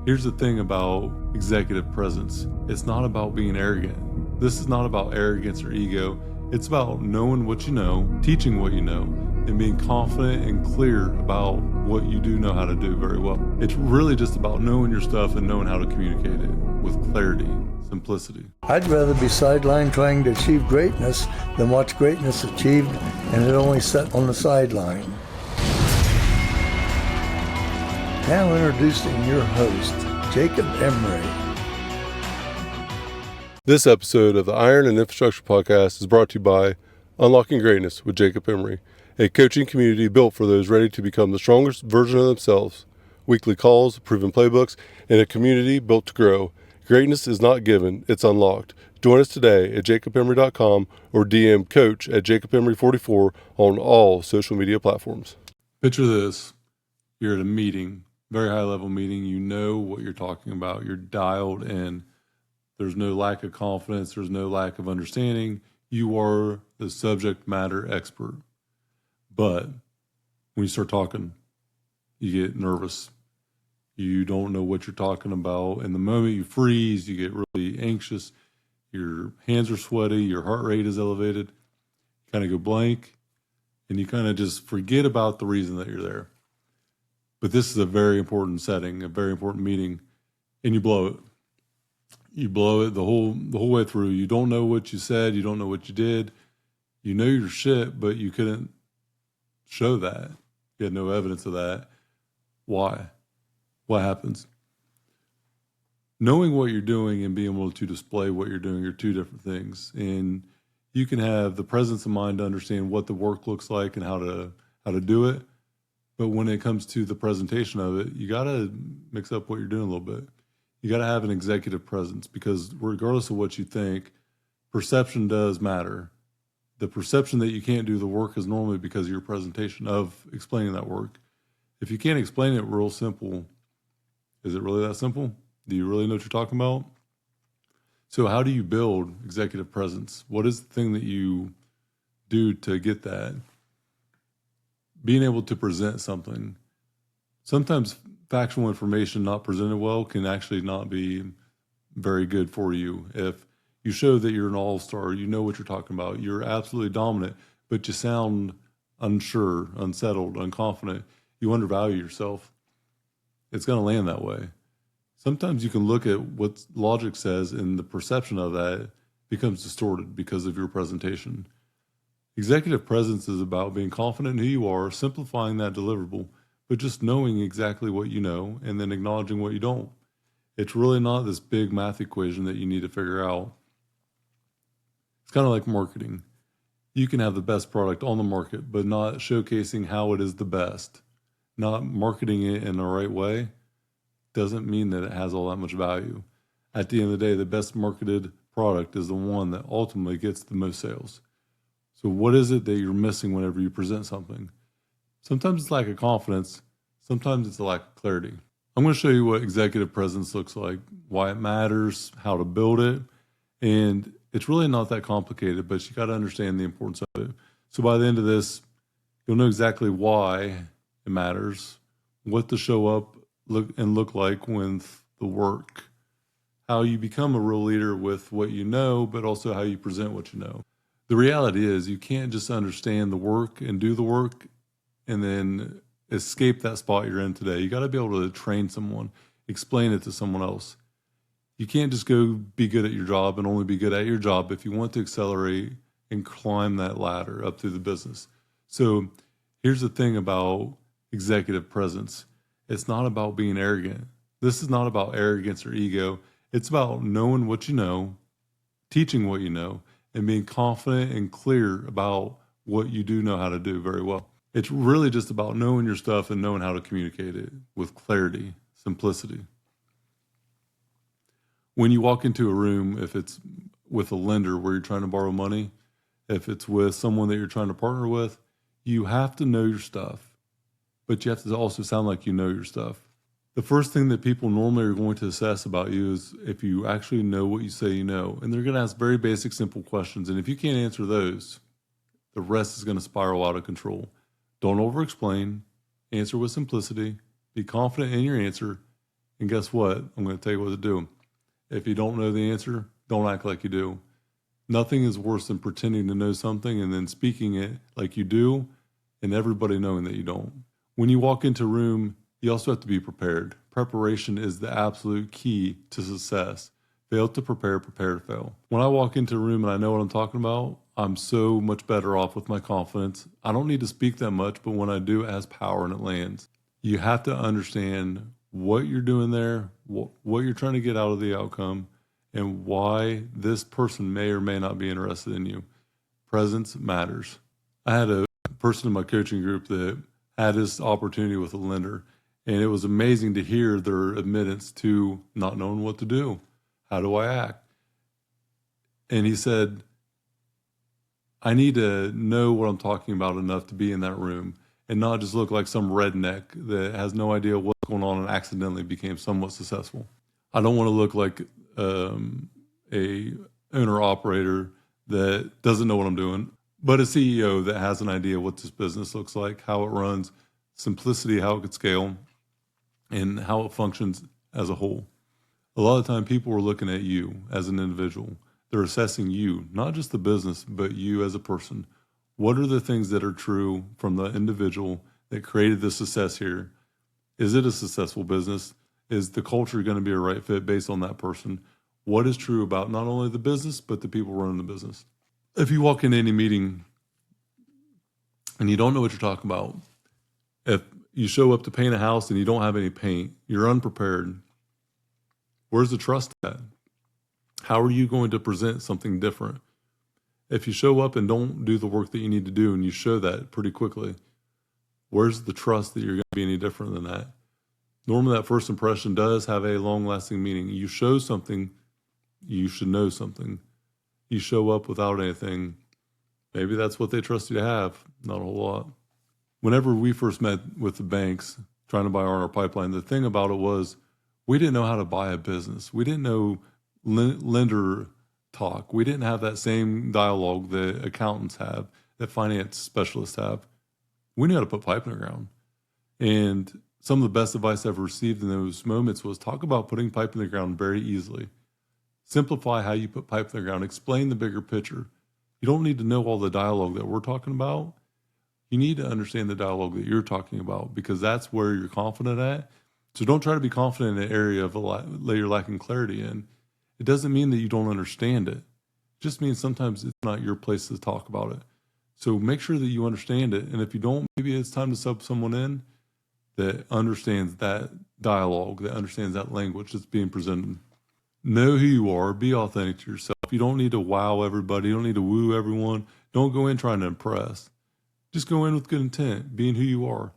Here's the thing about executive presence. It's not about being arrogant. This is not about arrogance or ego. It's about knowing what you know, teaching what you know, and being confident and clear about what you do know how to do very well. It's really just about knowing your stuff and knowing how to communicate it with clarity, simplicity. I'd rather be sidelined trying to achieve greatness than watch greatness achieved and it only set on the sideline. Now introducing your host, Jacob Emery. This episode of the Iron and Infrastructure Podcast is brought to you by Unlocking Greatness with Jacob Emery, a coaching community built for those ready to become the strongest version of themselves. Weekly calls, proven playbooks, and a community built to grow. Greatness is not given, it's unlocked. Join us today at jacobemery.com or DM coach at jacobemery44 on all social media platforms. Picture this. You're at a meeting, very high level meeting. You know what you're talking about. You're dialed in. There's no lack of confidence. There's no lack of understanding. You are the subject matter expert. But when you start talking, you get nervous. You don't know what you're talking about. In the moment you freeze, you get really anxious. Your hands are sweaty. Your heart rate is elevated. You kind of go blank. And you kind of just forget about the reason that you're there. But this is a very important setting, a very important meeting, and you blow it. You blow it the whole way through. You don't know what you said. You don't know what you did. You know your shit, but you couldn't show that. You had no evidence of that. Why? What happens? Knowing what you're doing and being able to display what you're doing are two different things. And you can have the presence of mind to understand what the work looks like and how to do it. But when it comes to the presentation of it, you got to mix up what you're doing a little bit. You got to have an executive presence because regardless of what you think, perception does matter. The perception that you can't do the work is normally because of your presentation of explaining that work. If you can't explain it real simple, is it really that simple? Do you really know what you're talking about? So how do you build executive presence? What is the thing that you do to get that? Being able to present something. Sometimes factual information not presented well can actually not be very good for you. If you show that you're an all-star, you know what you're talking about, you're absolutely dominant, but you sound unsure, unsettled, unconfident, you undervalue yourself, it's going to land that way. Sometimes you can look at what logic says and the perception of that becomes distorted because of your presentation. Executive presence is about being confident in who you are, simplifying that deliverable, but just knowing exactly what you know and then acknowledging what you don't. It's really not this big math equation that you need to figure out. It's kind of like marketing. You can have the best product on the market, but not showcasing how it is the best. Not marketing it in the right way doesn't mean that it has all that much value. At the end of the day, the best marketed product is the one that ultimately gets the most sales. So what is it that you're missing whenever you present something? Sometimes it's lack of confidence. Sometimes it's a lack of clarity. I'm going to show you what executive presence looks like, why it matters, how to build it. And it's really not that complicated, but you got to understand the importance of it. So by the end of this, you'll know exactly why it matters, what to show up look like with the work, how you become a real leader with what you know, but also how you present what you know. The reality is you can't just understand the work and do the work and then escape that spot you're in today. You got to be able to train someone, explain it to someone else. You can't just go be good at your job and only be good at your job if you want to accelerate and climb that ladder up through the business. So here's the thing about executive presence. It's not about being arrogant. This is not about arrogance or ego. It's about knowing what you know, teaching what you know, and being confident and clear about what you do know how to do very well. It's really just about knowing your stuff and knowing how to communicate it with clarity, simplicity. When you walk into a room, if it's with a lender where you're trying to borrow money, if it's with someone that you're trying to partner with, you have to know your stuff, but you have to also sound like you know your stuff. The first thing that people normally are going to assess about you is if you actually know what you say you know. And they're going to ask very basic, simple questions. And if you can't answer those, the rest is going to spiral out of control. Don't over-explain. Answer with simplicity. Be confident in your answer. And guess what? I'm going to tell you what to do. If you don't know the answer, don't act like you do. Nothing is worse than pretending to know something and then speaking it like you do and everybody knowing that you don't. When you walk into a room, you also have to be prepared. Preparation is the absolute key to success. Fail to prepare, prepare to fail. When I walk into a room and I know what I'm talking about, I'm so much better off with my confidence. I don't need to speak that much, but when I do, it has power and it lands. You have to understand what you're doing there, what you're trying to get out of the outcome, and why this person may or may not be interested in you. Presence matters. I had a person in my coaching group that had this opportunity with a lender, and it was amazing to hear their admittance to not knowing what to do. How do I act? And he said, I need to know what I'm talking about enough to be in that room and not just look like some redneck that has no idea what's going on and accidentally became somewhat successful. I don't want to look like a owner-operator that doesn't know what I'm doing, but a CEO that has an idea what this business looks like, how it runs, simplicity, how it could scale, and how it functions as a whole. A lot of the time, people are looking at you as an individual. They're assessing you, not just the business, but you as a person. What are the things that are true from the individual that created the success here? Is it a successful business? Is the culture going to be a right fit based on that person? What is true about not only the business, but the people running the business? If you walk into any meeting and you don't know what you're talking about, if you show up to paint a house and you don't have any paint, you're unprepared, where's the trust at? How are you going to present something different? If you show up and don't do the work that you need to do and you show that pretty quickly, where's the trust that you're going to be any different than that? Normally that first impression does have a long-lasting meaning. You show something, you should know something. You show up without anything, maybe that's what they trust you to have, not a whole lot. Whenever we first met with the banks trying to buy our pipeline, the thing about it was we didn't know how to buy a business. We didn't know lender talk. We didn't have that same dialogue that accountants have, that finance specialists have. We knew how to put pipe in the ground. And some of the best advice I've received in those moments was talk about putting pipe in the ground very easily. Simplify how you put pipe in the ground. Explain the bigger picture. You don't need to know all the dialogue that we're talking about. You need to understand the dialogue that you're talking about because that's where you're confident at. So don't try to be confident in an area of that you're lacking clarity in. It doesn't mean that you don't understand it. It just means sometimes it's not your place to talk about it. So make sure that you understand it. And if you don't, maybe it's time to sub someone in that understands that dialogue, that understands that language that's being presented. Know who you are. Be authentic to yourself. You don't need to wow everybody. You don't need to woo everyone. Don't go in trying to impress. Just go in with good intent, being who you are.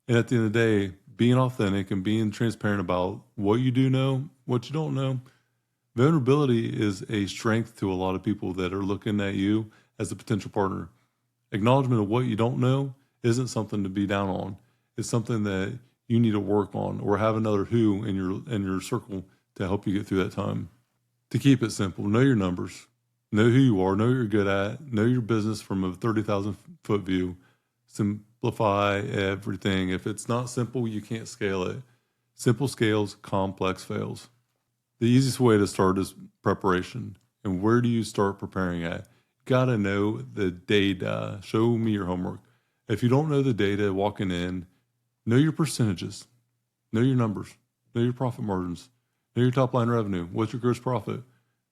And at the end of the day, being authentic and being transparent about what you do know, what you don't know. Vulnerability is a strength to a lot of people that are looking at you as a potential partner. Acknowledgement of what you don't know isn't something to be down on. It's something that you need to work on or have another who in your circle to help you get through that time. To keep it simple, know your numbers, know who you are, know what you're good at, know your business from a 30,000 foot view. Simplify everything. If it's not simple, you can't scale it. Simple scales, complex fails. The easiest way to start is preparation. And where do you start preparing at? You got to know the data. Show me your homework. If you don't know the data walking in, know your percentages, know your numbers, know your profit margins, know your top line revenue. What's your gross profit?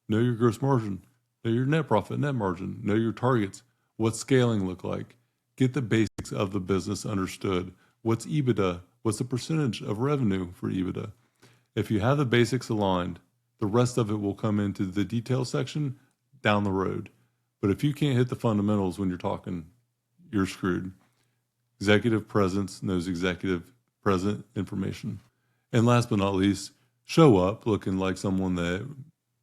Know your gross margin, know your net profit, net margin, know your targets. What's scaling look like? Get the basics of the business understood. What's EBITDA? What's the percentage of revenue for EBITDA? If you have the basics aligned, the rest of it will come into the detail section down the road. But if you can't hit the fundamentals when you're talking, you're screwed. Executive presence knows executive present information. And last but not least, show up looking like someone that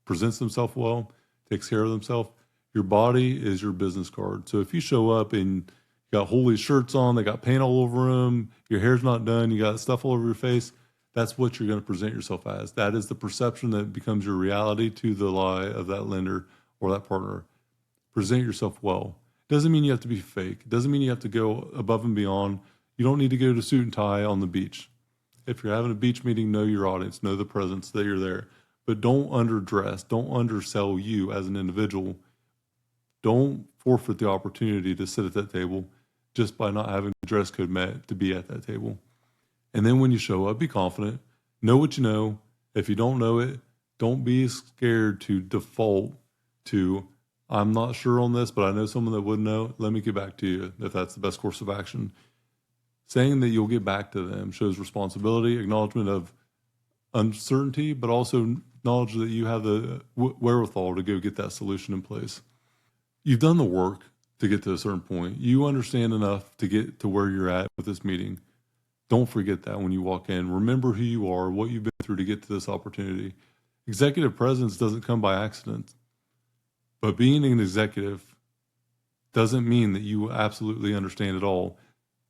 presents themselves well, takes care of themselves. Your body is your business card. So if you show up and you got holy shirts on, they got paint all over them, your hair's not done, you got stuff all over your face, that's what you're going to present yourself as. That is the perception that becomes your reality to the lie of that lender or that partner. Present yourself well. Doesn't mean you have to be fake. Doesn't mean you have to go above and beyond. You don't need to go to suit and tie on the beach. If you're having a beach meeting, know your audience, know the presence that you're there. But don't underdress, don't undersell you as an individual. Don't forfeit the opportunity to sit at that table just by not having the dress code met to be at that table. And then when you show up, be confident. Know what you know. If you don't know it, don't be scared to default to, I'm not sure on this, but I know someone that would know. Let me get back to you if that's the best course of action. Saying that you'll get back to them shows responsibility, acknowledgement of uncertainty, but also knowledge that you have the wherewithal to go get that solution in place. You've done the work to get to a certain point. You understand enough to get to where you're at with this meeting. Don't forget that when you walk in. Remember who you are, what you've been through to get to this opportunity. Executive presence doesn't come by accident, but being an executive doesn't mean that you absolutely understand it all,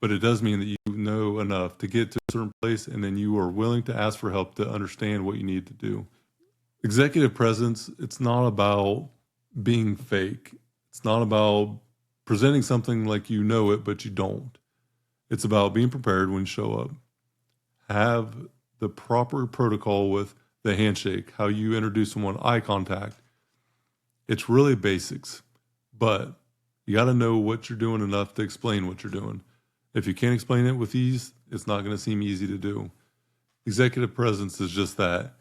but it does mean that you know enough to get to a certain place, and then you are willing to ask for help to understand what you need to do. Executive presence, it's not about being fake. It's not about presenting something like you know it, but you don't. It's about being prepared when you show up. Have the proper protocol with the handshake, how you introduce someone, eye contact. It's really basics, but you got to know what you're doing enough to explain what you're doing. If you can't explain it with ease, it's not going to seem easy to do. Executive presence is just that.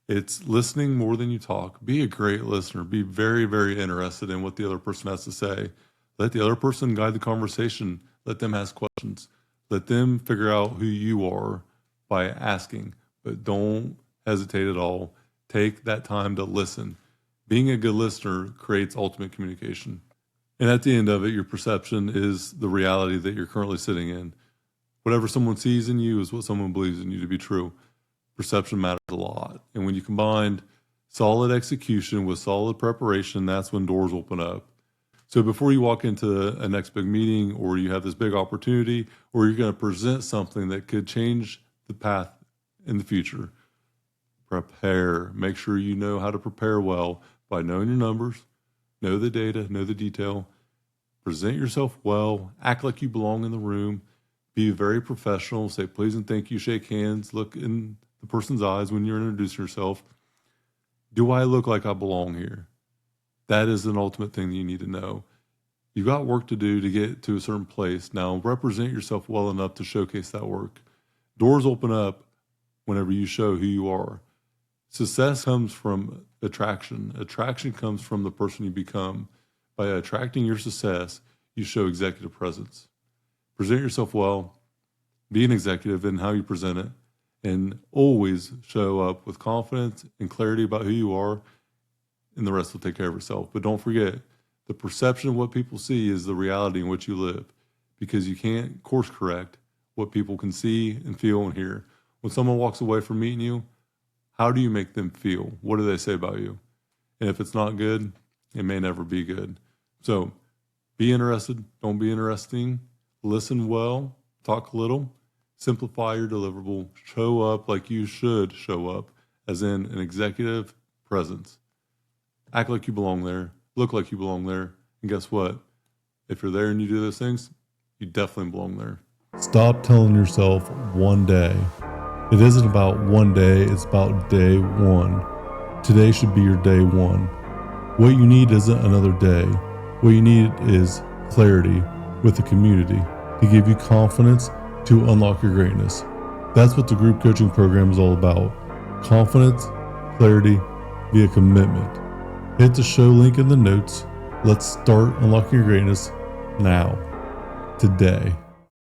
It's listening more than you talk. Be a great listener. Be very, very interested in what the other person has to say. Let the other person guide the conversation. Let them ask questions. Let them figure out who you are by asking, but don't hesitate at all. Take that time to listen. Being a good listener creates ultimate communication. And at the end of it, your perception is the reality that you're currently sitting in. Whatever someone sees in you is what someone believes in you to be true. Perception matters a lot. And when you combine solid execution with solid preparation, that's when doors open up. So before you walk into a next big meeting, or you have this big opportunity, or you're going to present something that could change the path in the future, prepare. Make sure you know how to prepare well by knowing your numbers, know the data, know the detail, present yourself well, act like you belong in the room, be very professional, say please and thank you, shake hands, look in the person's eyes when you're introducing yourself. Do I look like I belong here? That is an ultimate thing that you need to know. You've got work to do to get to a certain place. Now, represent yourself well enough to showcase that work. Doors open up whenever you show who you are. Success comes from attraction. Attraction comes from the person you become. By attracting your success, you show executive presence. Present yourself well, be an executive in how you present it, and always show up with confidence and clarity about who you are, and the rest will take care of itself. But don't forget, the perception of what people see is the reality in which you live, because you can't course correct what people can see and feel and hear. When someone walks away from meeting you, how do you make them feel? What do they say about you? And if it's not good, it may never be good. So be interested, don't be interesting, listen well, talk little, simplify your deliverable, show up like you should show up, as in an executive presence. Act like you belong there, look like you belong there, and guess what? If you're there and you do those things, you definitely belong there. Stop telling yourself one day. It isn't about one day, it's about day one. Today should be your day one. What you need isn't another day. What you need is clarity with the community to give you confidence to unlock your greatness. That's what the group coaching program is all about. Confidence, clarity, via commitment. Hit the show link in the notes. Let's start unlocking your greatness now, today.